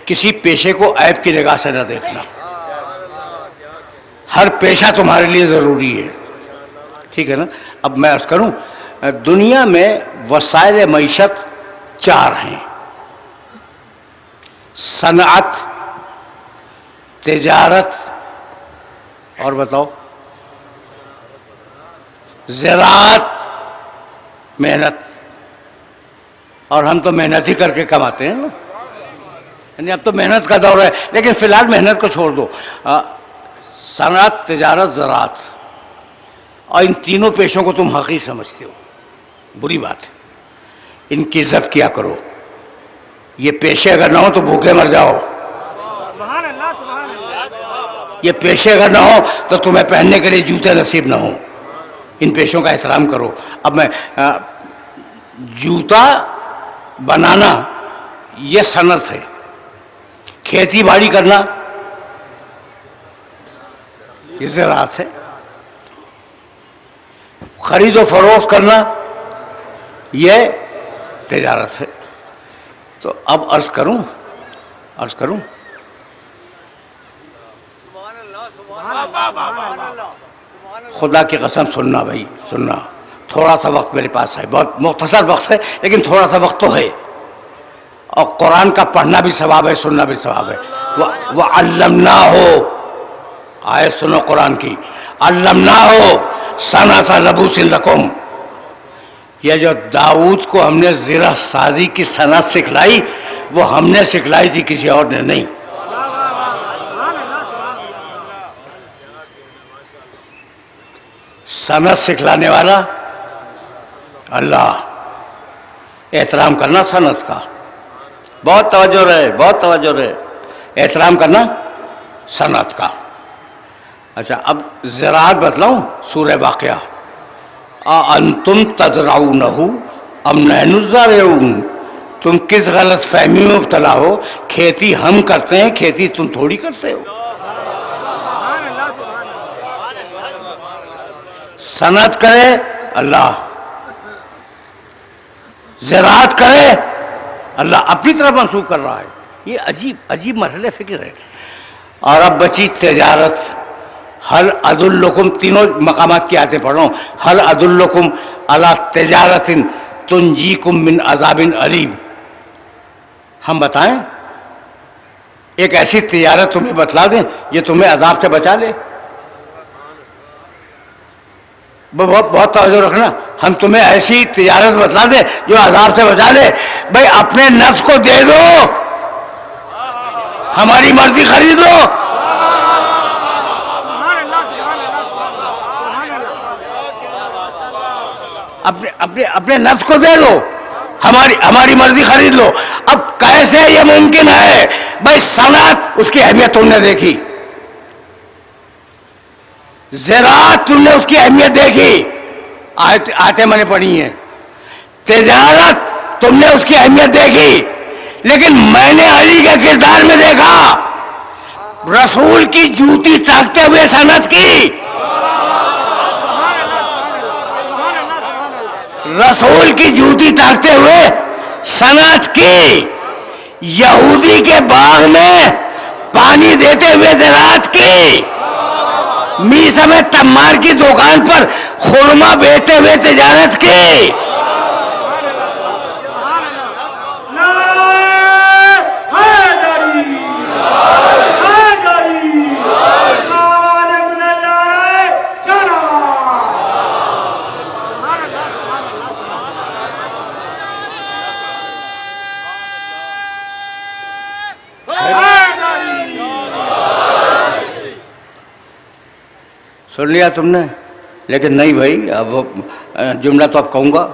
کسی پیشے کو عیب کی نگاہ سے نہ دیکھنا، ہر پیشہ تمہارے لیے ضروری ہے، ٹھیک ہے نا۔ اب میں عرض کروں، دنیا میں وسائل معیشت 4 ہیں: صنعت، تجارت، اور بتاؤ زراعت، محنت، اور ہم تو محنت ہی کر کے کماتے ہیں نا، یعنی اب تو محنت کا دور ہے، لیکن فی الحال محنت کو چھوڑ دو۔ صنعت، تجارت، زراعت، اور ان تینوں پیشوں کو تم حقیر سمجھتے ہو، بری بات ہے، ان کی عزت کیا کرو۔ یہ پیشے اگر نہ ہو تو بھوکے مر جاؤ، یہ پیشے اگر نہ ہو تو تمہیں پہننے کے لیے جوتے نصیب نہ ہوں، ان پیشوں کا احترام کرو۔ اب میں جوتا بنانا یہ صنعت ہے، کھیتی باڑی کرنا یہ زراعت ہے، خرید و فروخت کرنا یہ تجارت ہے۔ تو اب عرض کروں خدا کی قسم سننا بھائی، سننا، تھوڑا سا وقت میرے پاس ہے، بہت مختصر وقت ہے لیکن تھوڑا سا وقت تو ہے، اور قرآن کا پڑھنا بھی ثواب ہے، سننا بھی ثواب ہے۔ وَعَلَّمْنَاهُ، آیت سنو قرآن کی، عَلَّمْنَاهُ صَنْعَةَ لَبُوسٍ لَكُمْ، یہ جو داؤد کو ہم نے زرہ سازی کی صنعت سکھلائی وہ ہم نے سکھلائی تھی، کسی اور نے نہیں. صنعت سکھلانے والا اللہ. احترام کرنا صنعت کا، بہت توجہ رہے، بہت توجہ رہے، احترام کرنا صنعت کا. اچھا اب زراعت بتلاؤں، سورہ واقعہ. انتم تزرعونہ ام نحن الزارعون. تم کس غلط فہمی میں مبتلا ہو؟ کھیتی ہم کرتے ہیں، کھیتی تم تھوڑی کرتے ہو. صنعت کرے اللہ، زراعت کرے اللہ، اپنی طرف منسوخ کر رہا ہے. یہ عجیب عجیب مرحلے فکر ہے. اور اب بچی تجارت. حل ادلکم، تینوں مقامات کی آیتیں پڑھ رہا ہوں. حل ادلکم علی تجارت تنجیکم من عذاب علیم. ہم بتائیں ایک ایسی تجارت تمہیں بتلا دیں یہ تمہیں عذاب سے بچا لے. بہت توجہ رکھنا. ہم تمہیں ایسی تجارت بتلا دیں جو عذاب سے بچا لے. بھائی اپنے نفس کو دے دو، ہماری مرضی خرید لو. اپنے نفس کو دے دو، ہماری مرضی خرید لو. اب کیسے یہ ممکن ہے؟ بھائی صنعت، اس کی اہمیت تم نے دیکھی، زراعت تم نے اس کی اہمیت دیکھی، آیتیں میں نے پڑھی ہیں. تجارت تم نے اس کی اہمیت دیکھی، لیکن میں نے علی کے کردار میں دیکھا رسول کی جوتی تاکتے ہوئے صنعت کی. رسول کی جوتی تاکتے ہوئے صنعت کی. یہودی کے باغ میں پانی دیتے ہوئے زراعت کی. میسم تمار کی دکان پر خرما بیچتے ہوئے تجارت کی. سن لیا تم نے؟ لیکن نہیں بھائی، اب جملہ تو اب کہوں گا.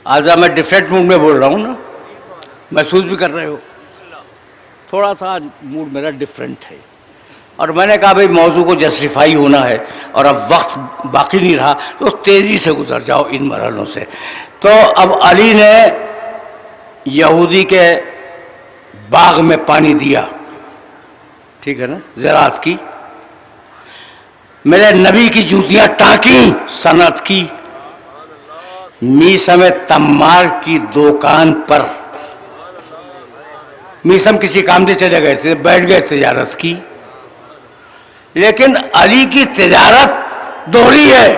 آج میں ڈفرینٹ موڈ میں بول رہا ہوں نا، محسوس بھی کر رہے ہو. تھوڑا سا موڈ میرا ڈفرینٹ ہے. اور میں نے کہا بھائی موضوع کو جسٹیفائی ہونا ہے اور اب وقت باقی نہیں رہا تو تیزی سے گزر جاؤ ان مرحلوں سے. تو اب علی نے یہودی کے باغ میں پانی دیا، ٹھیک ہے نا، زراعت کی. میرے نبی کی جوتیاں ٹانکی، صنعت کی. میسم تمار کی دکان پر، میسم کسی کام سے چلے گئے تھے، بیٹھ گئے، تجارت کی. لیکن علی کی تجارت دوہری ہے.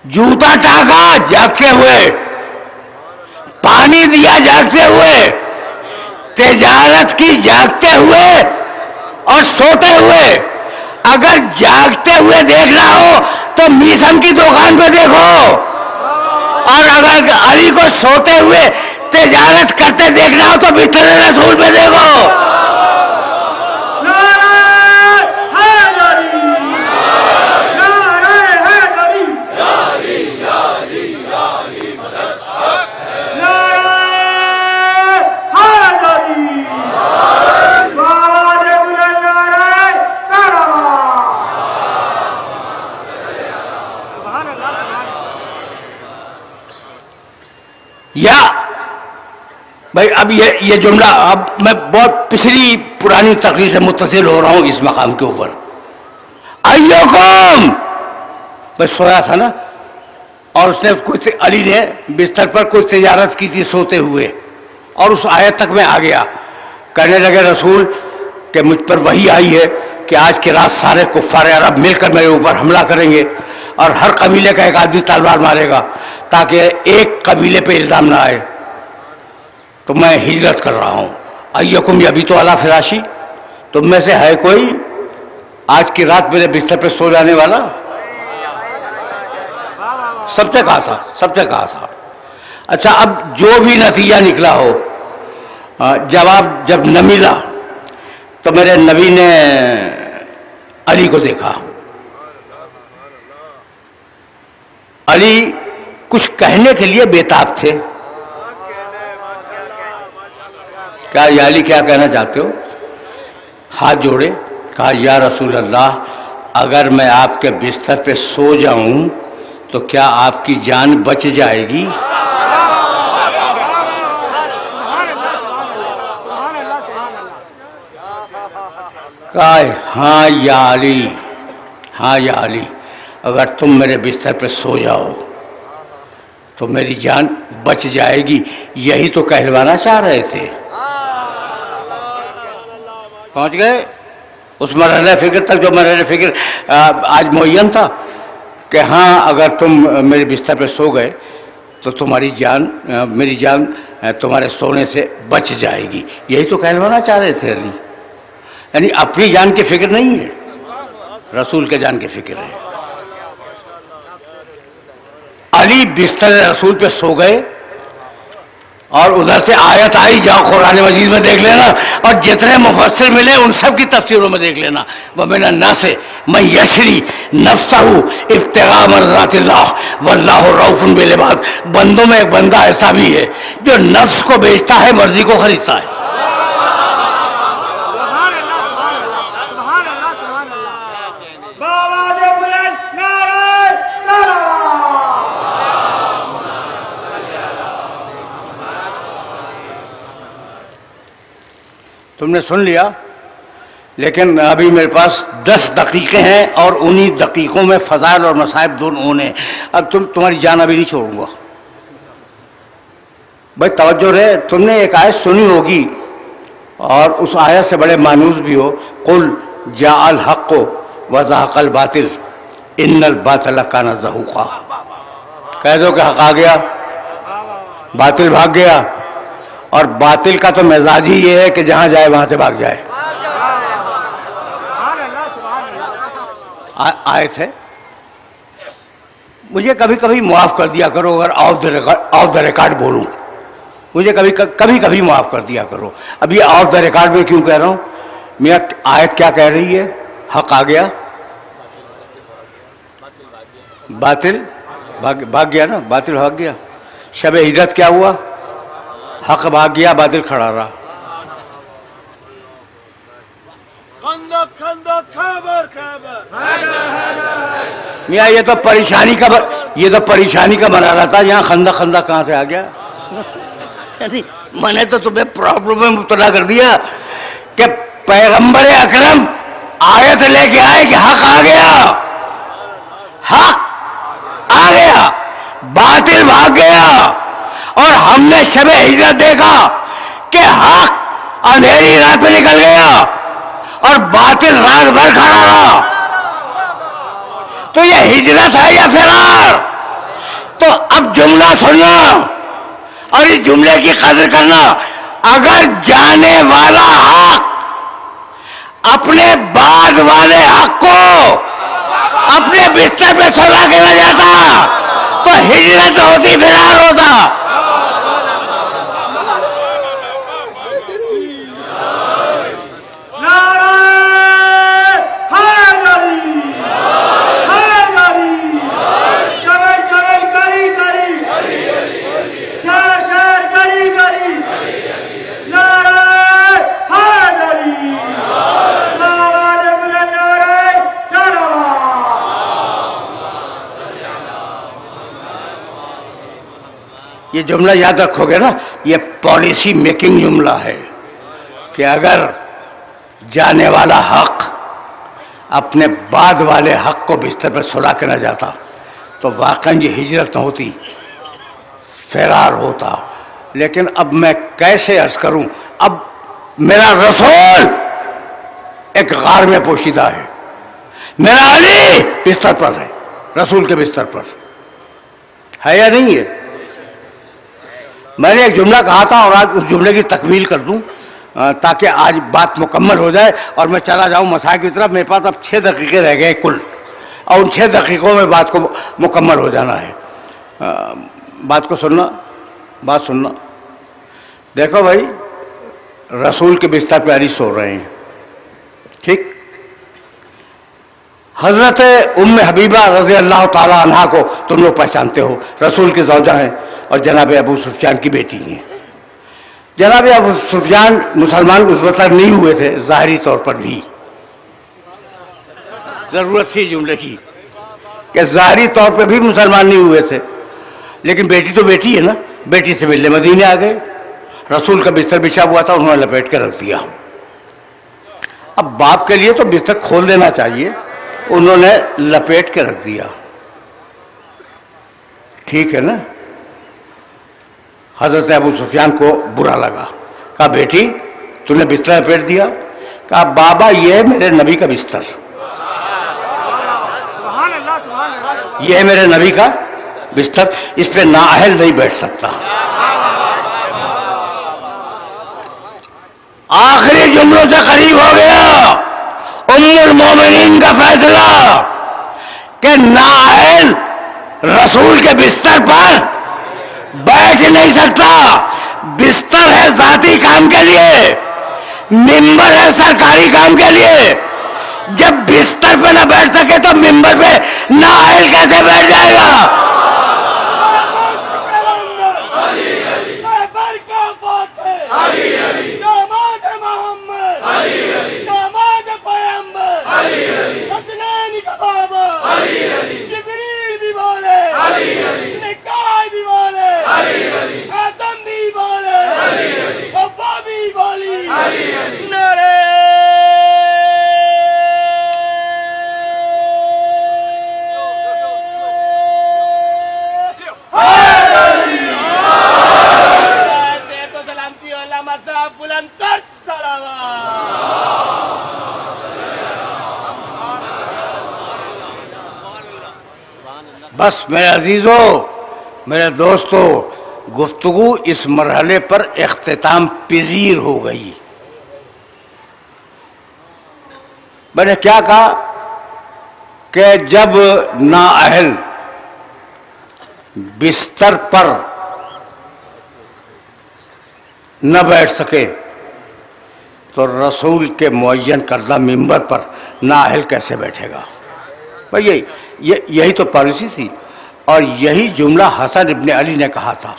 جوتا ٹانکا جاگتے ہوئے، پانی دیا جاگتے ہوئے، تجارت کی جاگتے ہوئے اور سوتے ہوئے. اگر جاگتے ہوئے دیکھنا ہو تو میسم کی دکان پہ دیکھو، اور اگر علی کو سوتے ہوئے تجارت کرتے دیکھنا ہو تو بستر رسول پہ دیکھو. یا بھائی اب یہ جملہ، اب میں بہت پچھلی پرانی تقریر سے متصل ہو رہا ہوں اس مقام کے اوپر. ایوکم، میں سویا تھا نا، اور اس نے علی نے بستر پر کوئی تجارت کی تھی سوتے ہوئے، اور اس آیت تک میں آ گیا. کہنے لگے رسول کہ مجھ پر وحی آئی ہے کہ آج کی رات سارے کفار عرب مل کر میرے اوپر حملہ کریں گے اور ہر قبیلے کا ایک آدمی تلوار مارے گا تاکہ ایک قبیلے پہ الزام نہ آئے. تو میں ہجرت کر رہا ہوں. ایکم ابھی تو علی فراشی، تم میں سے ہے کوئی آج کی رات میرے بستر پہ سو جانے والا؟ سب سے کہا تھا، سب سے کہا تھا۔ اچھا، اب جو بھی نتیجہ نکلا ہو، جواب جب نہ ملا تو میرے نبی نے علی کو دیکھا۔ علی کچھ کہنے کے لیے بےتاب تھے۔ کہا یا علی کیا کہنا چاہتے ہو؟ ہاتھ جوڑے، کہا یا رسول اللہ، اگر میں آپ کے بستر پہ سو جاؤں تو کیا آپ کی جان بچ جائے گی؟ کہا ہاں یا علی، ہاں یا علی، اگر تم میرے بستر پہ سو جاؤ تو میری جان بچ جائے گی۔ یہی تو کہلوانا چاہ رہے تھے۔ پہنچ گئے اس مرحلہ فکر تک جو مرحلہ فکر آج معین تھا کہ ہاں اگر تم میرے بستر پہ سو گئے تو تمہاری جان، میری جان تمہارے سونے سے بچ جائے گی۔ یہی تو کہلوانا چاہ رہے تھے علی، یعنی اپنی جان کی فکر نہیں ہے، رسول کے جان کی فکر ہے۔ علی بستر رسول پہ سو گئے اور ادھر سے آیت آئی، جاؤ قرآن مجید میں دیکھ لینا، اور جتنے مفسر ملے ان سب کی تفسیروں میں دیکھ لینا۔ وَمِنَ النَّاسِ مَن يَشْرِي نَفْسَهُ ابْتِغَاءَ مَرْضَاتِ اللَّهِ وَاللَّهُ رَءُوفٌ بِالْعِبَادِ۔ بندوں میں ایک بندہ ایسا بھی ہے جو نفس کو بیچتا ہے، مرضی کو خریدتا ہے۔ تم نے سن لیا، لیکن ابھی میرے پاس 10 دقیقے ہیں اور انہی دقیقوں میں فضائل اور مصائب دونوں نے۔ اب تمہاری جان ابھی نہیں چھوڑوں گا بھائی، توجہ رہے۔ تم نے ایک آیت سنی ہوگی اور اس آیت سے بڑے مانوس بھی ہو، قل جاء الحق وزهق الباطل ان الباطل کان زهوقا۔ کہہ دو کہ حق آ گیا، باطل بھاگ گیا، اور باطل کا تو مزاج ہی یہ ہے کہ جہاں جائے وہاں سے بھاگ جائے۔ آیت ہے، مجھے کبھی کبھی معاف کر دیا کرو اگر آف دا ریکارڈ بولوں، مجھے کبھی معاف کر دیا کرو۔ اب یہ آف دا ریکارڈ میں کیوں کہہ رہا ہوں؟ میاں آیت کیا کہہ رہی ہے؟ حق آ گیا، باطل بھاگ گیا نا، باطل بھاگ گیا۔ شب ہجرت کیا ہوا؟ حق بھاگ گیا، باطل کھڑا رہا۔ میاں یہ تو پریشانی کا بنا رہا تھا، یہاں خندق کہاں سے آ گیا؟ میں نے تو تمہیں پرابلم میں مبتلا کر دیا کہ پیغمبر اکرم آیت لے کے آئے کہ حق آ گیا، حق آ گیا، باطل بھاگ گیا، اور ہم نے شب ہجرت دیکھا کہ حق اندھیری رات میں نکل گیا اور باطل رات بھر کھڑا رہا۔ تو یہ ہجرت ہے یا فرار؟ تو اب جملہ سننا اور اس جملے کی قدر کرنا۔ اگر جانے والا حق اپنے بعد والے حق کو اپنے بستر پہ سلا کے نہ جاتا تو ہجرت ہوتی، فرار ہوتا۔ یہ جملہ یاد رکھو گے نا، یہ پالیسی میکنگ جملہ ہے کہ اگر جانے والا حق اپنے بعد والے حق کو بستر پر سلا کے نہ جاتا تو واقعاً یہ ہجرت نہ ہوتی، فرار ہوتا۔ لیکن اب میں کیسے عرض کروں؟ اب میرا رسول ایک غار میں پوشیدہ ہے، میرا علی بستر پر ہے، رسول کے بستر پر ہے یا نہیں ہے؟ میں نے ایک جملہ کہا تھا اور آج اس جملے کی تکمیل کر دوں تاکہ آج بات مکمل ہو جائے اور میں چلا جاؤں مسائل کی طرف۔ میرے پاس اب 6 دقیقے رہ گئے کل۔ اور ان 6 دقیقوں میں بات کو مکمل ہو جانا ہے. بات کو سننا، بات سننا. دیکھو بھائی، رسول کے بستر پہ علی سو رہے ہیں، ٹھیک. حضرت ام حبیبہ رضی اللہ تعالی عنہا کو تم لوگ پہچانتے ہو، رسول کی زوجہ ہیں اور جناب ابو سفیان کی بیٹی ہیں. جناب ابو سفیان مسلمان اس وقت تک نہیں ہوئے تھے، ظاہری طور پر بھی. ضرورت تھی جملے کی کہ ظاہری طور پہ بھی مسلمان نہیں ہوئے تھے، لیکن بیٹی تو بیٹی ہے نا. بیٹی سے ملنے مدینے آ گئے. رسول کا بستر بچھا ہوا تھا، انہوں نے لپیٹ کے رکھ دیا. اب باپ کے لیے تو بستر کھول دینا چاہیے، انہوں نے لپیٹ کے رکھ دیا. ٹھیک ہے نا. حضرت ابو سفیان کو برا لگا. کہا بیٹی تو نے بستر لپیٹ دیا؟ کہا بابا یہ ہے میرے نبی کا بستر، یہ ہے میرے نبی کا بستر، اس پہ نااہل نہیں بیٹھ سکتا. آخری جملوں سے قریب ہو گیا ام المومنین کا فیصلہ کہ نااہل رسول کے بستر پر بیٹھ نہیں سکتا. بستر ہے ذاتی کام کے لیے، ممبر ہے سرکاری کام کے لیے. جب بستر پہ نہ بیٹھ سکے تو ممبر پہ نااہل کیسے بیٹھ جائے گا؟ بس میرے عزیزوں، میرے دوستوں، گفتگو اس مرحلے پر اختتام پذیر ہو گئی. میں نے کیا کہا کہ جب نااہل بستر پر نہ بیٹھ سکے تو رسول کے معین کردہ ممبر پر نااہل کیسے بیٹھے گا؟ بھائی یہی تو پالیسی تھی، اور یہی جملہ حسن ابن علی نے کہا تھا.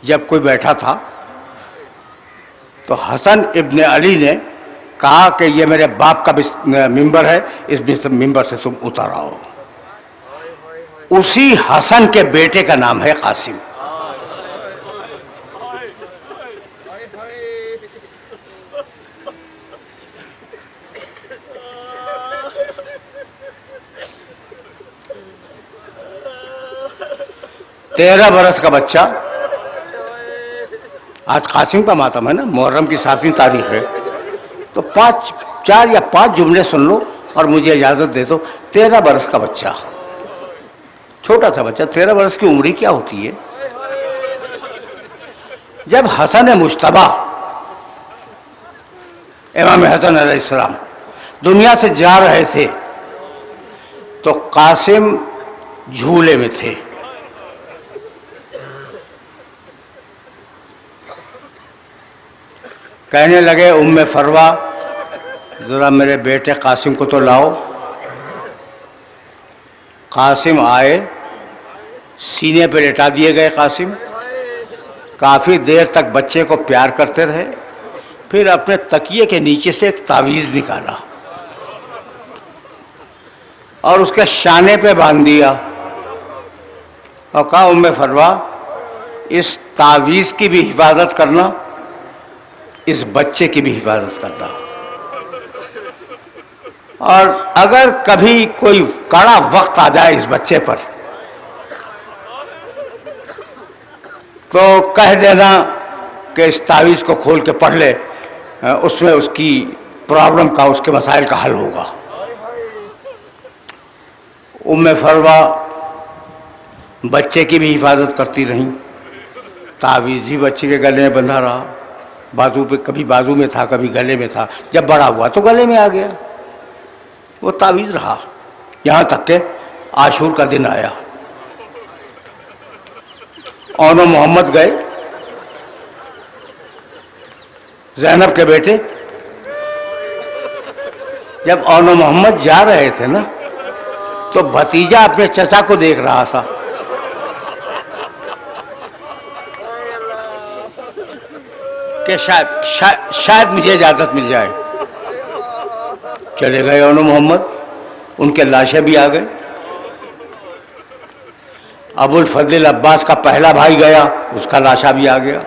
جب کوئی بیٹھا تھا تو حسن ابن علی نے کہا کہ یہ میرے باپ کا ممبر ہے، اس ممبر سے تم اتر آؤ. اسی حسن کے بیٹے کا نام ہے قاسم. تیرہ برس کا بچہ. آج قاسم کا ماتم ہے نا، محرم کی 7ویں تاریخ ہے، تو 4 یا 5 جملے سن لو اور مجھے اجازت دے دو. 13 برس کا بچہ، چھوٹا سا بچہ. 13 برس کی عمری کیا ہوتی ہے؟ جب حسن مجتبی امام حسن علیہ السلام دنیا سے جا رہے تھے تو قاسم جھولے میں تھے. کہنے لگے ام فروا ذرا میرے بیٹے قاسم کو تو لاؤ. قاسم آئے، سینے پہ لٹا دیے گئے. قاسم کافی دیر تک بچے کو پیار کرتے رہے، پھر اپنے تکیے کے نیچے سے ایک تعویذ نکالا اور اس کے شانے پہ باندھ دیا اور کہا ام فروا اس تعویذ کی بھی حفاظت کرنا، اس بچے کی بھی حفاظت کرنا، اور اگر کبھی کوئی کڑا وقت آ جائے اس بچے پر تو کہہ دینا کہ اس تعویذ کو کھول کے پڑھ لے، اس میں اس کی پرابلم کا، اس کے مسائل کا حل ہوگا. ام فروا بچے کی بھی حفاظت کرتی رہیں. تعویذ ہی بچے کے گلے میں بندھا رہا، بازو پہ، کبھی بازو میں تھا کبھی گلے میں تھا. جب بڑا ہوا تو گلے میں آ گیا. وہ تعویذ رہا یہاں تک کہ عاشور کا دن آیا. اون و محمد گئے زینب کے بیٹے. جب اون و محمد جا رہے تھے نا تو بھتیجا اپنے چچا کو دیکھ رہا تھا کہ شاید مجھے اجازت مل جائے. چلے گئے اون و محمد. ان کے لاشیں بھی آ گئے. ابو الفضل عباس کا پہلا بھائی گیا, اس کا لاشا بھی آ گیا.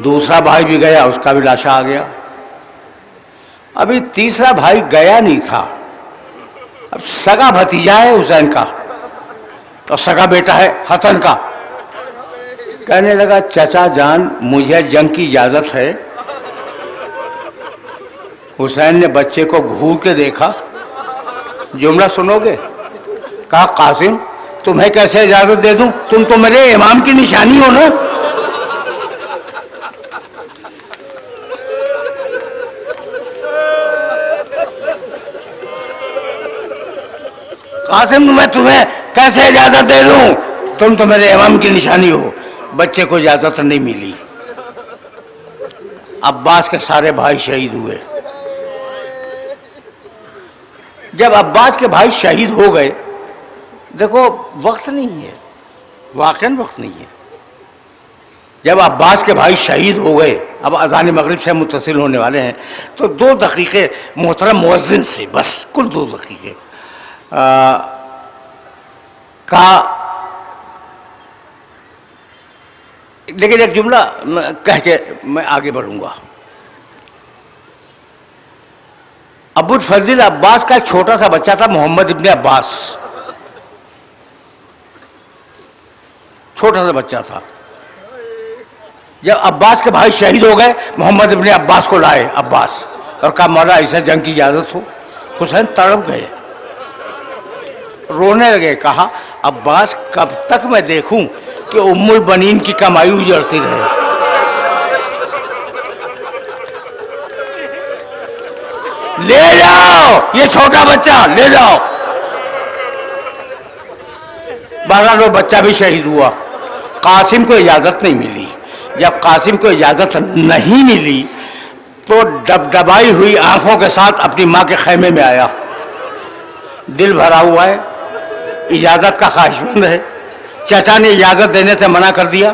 دوسرا بھائی بھی گیا, اس کا بھی لاشا آ گیا. ابھی تیسرا بھائی گیا نہیں تھا. اب سگا بھتیجا ہے حسین کا اور سگا بیٹا ہے حسن کا. کہنے لگا چچا جان مجھے جنگ کی اجازت ہے. حسین نے بچے کو گھور کے دیکھا. جملہ سنو گے؟ کہا قاسم تمہیں کیسے اجازت دے دوں, تم تو میرے امام کی نشانی ہو نا. قاسم میں تمہیں کیسے اجازت دے دوں, تم تو میرے امام کی نشانی ہو. بچے کو اجازت نہیں ملی. عباس کے سارے بھائی شہید ہوئے. جب عباس کے بھائی شہید ہو گئے, دیکھو وقت نہیں ہے, واقعاً وقت نہیں ہے. جب عباس کے بھائی شہید ہو گئے, اب اذان مغرب سے متصل ہونے والے ہیں, تو 2 دقیقے محترم مؤذن سے, بس کل 2 دقیقے کا. لیکن ایک جملہ کہہ کے میں آگے بڑھوں گا. ابو الفضل عباس کا ایک چھوٹا سا بچہ تھا محمد ابن عباس, چھوٹا سا بچہ تھا. جب عباس کے بھائی شہید ہو گئے, محمد ابن عباس کو لائے عباس اور کہا مولا اسے جنگ کی اجازت ہو. حسین تڑپ گئے, رونے لگے. کہا عباس کب تک میں دیکھوں کہ ام البنین کی کمائی اجڑتی رہے. لے جاؤ یہ چھوٹا بچہ, لے جاؤ. بہرحال وہ بچہ بھی شہید ہوا. قاسم کو اجازت نہیں ملی. جب قاسم کو اجازت نہیں ملی تو ڈبڈبائی ہوئی آنکھوں کے ساتھ اپنی ماں کے خیمے میں آیا. دل بھرا ہوا ہے, اجازت کا خواہش مند ہے. چچا نے اجازت دینے سے منع کر دیا.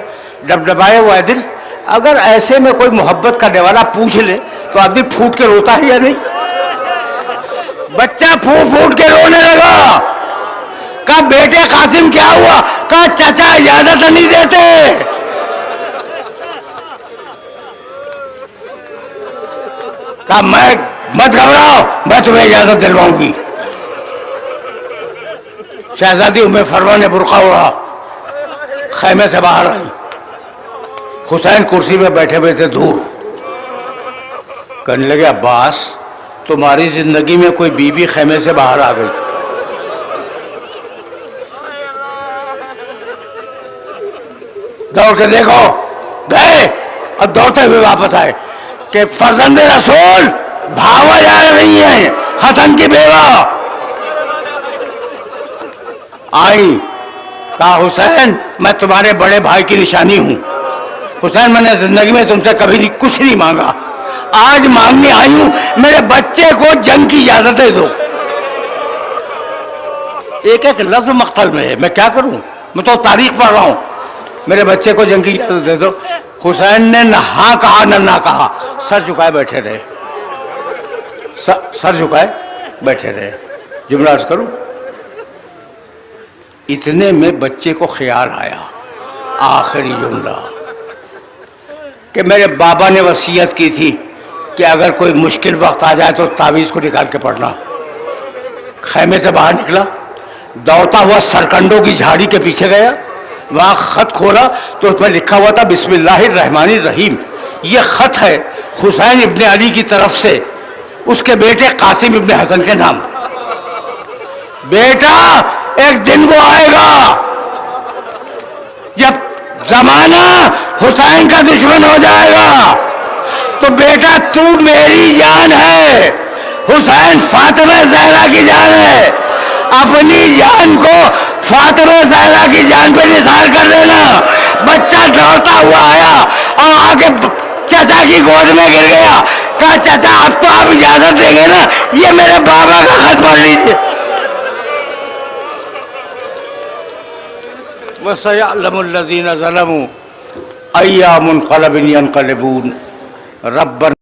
ڈبڈبائے ہوا ہے دل. اگر ایسے میں کوئی محبت کرنے والا پوچھ لے تو آدمی پھوٹ کے روتا ہے یا نہیں؟ بچہ پھوٹ پھوٹ کے رونے لگا. کہا بیٹے قاسم کیا ہوا؟ کہا چچا اجازت نہیں دیتے. کہا میں مت گھبراؤ, میں تمہیں اجازت دلواؤں گی. شہزادی ام فروا نے برقع اڑا, خیمے سے باہر آئی. حسین کرسی میں بیٹھے ہوئے تھے دور. کہنے لگے عباس تمہاری زندگی میں کوئی بیوی خیمے سے باہر آ گئی. دوڑ کے دیکھو. گئے اور دوڑتے ہوئے واپس آئے کہ فرزند رسول بھاوا جا رہی ہیں, حسن کی بیوہ آئی. کہا حسین میں تمہارے بڑے بھائی کی نشانی ہوں. حسین میں نے زندگی میں تم سے کبھی کچھ نہیں مانگا, آج مانگنے آئی ہوں. میرے بچے کو جنگ کی اجازت دے دو. ایک ایک لفظ مقتل میں ہے, میں کیا کروں, میں تو تاریخ پڑھ رہا ہوں. میرے بچے کو جنگ کی اجازت دے دو. حسین نے نہ ہاں کہا نہ نہ کہا, سر جھکائے بیٹھے رہے. سر جھکائے بیٹھے رہے. جملہ عرض کروں. اتنے میں بچے کو خیال آیا, آخری جملہ, کہ میرے بابا نے وصیت کی تھی کہ اگر کوئی مشکل وقت آ جائے تو تعویذ کو نکال کے پڑھنا. خیمے سے باہر نکلا, دوڑتا ہوا سرکنڈوں کی جھاڑی کے پیچھے گیا. وہاں خط کھولا تو اس میں لکھا ہوا تھا بسم اللہ الرحمن الرحیم. یہ خط ہے حسین ابن علی کی طرف سے اس کے بیٹے قاسم ابن حسن کے نام. بیٹا ایک دن وہ آئے گا جب زمانہ حسین کا دشمن ہو جائے گا, تو بیٹا تو میری جان ہے, حسین فاطمہ زہرا کی جان ہے، اپنی جان کو فاطمہ زہرا کی جان پہ نثار کر دینا۔ بچہ دوڑتا ہوا آیا اور آ کے چچا کی گود میں گر گیا، کہا چچا اب تو آپ اجازت دیں گے نا، یہ میرے بابا کا خط پڑھ لیجیے۔ وَسَيَعْلَمُ الَّذِينَ ظَلَمُوا أَيَّ مُنْقَلَبٍ يَنْقَلِبُونَ رَبَّنَا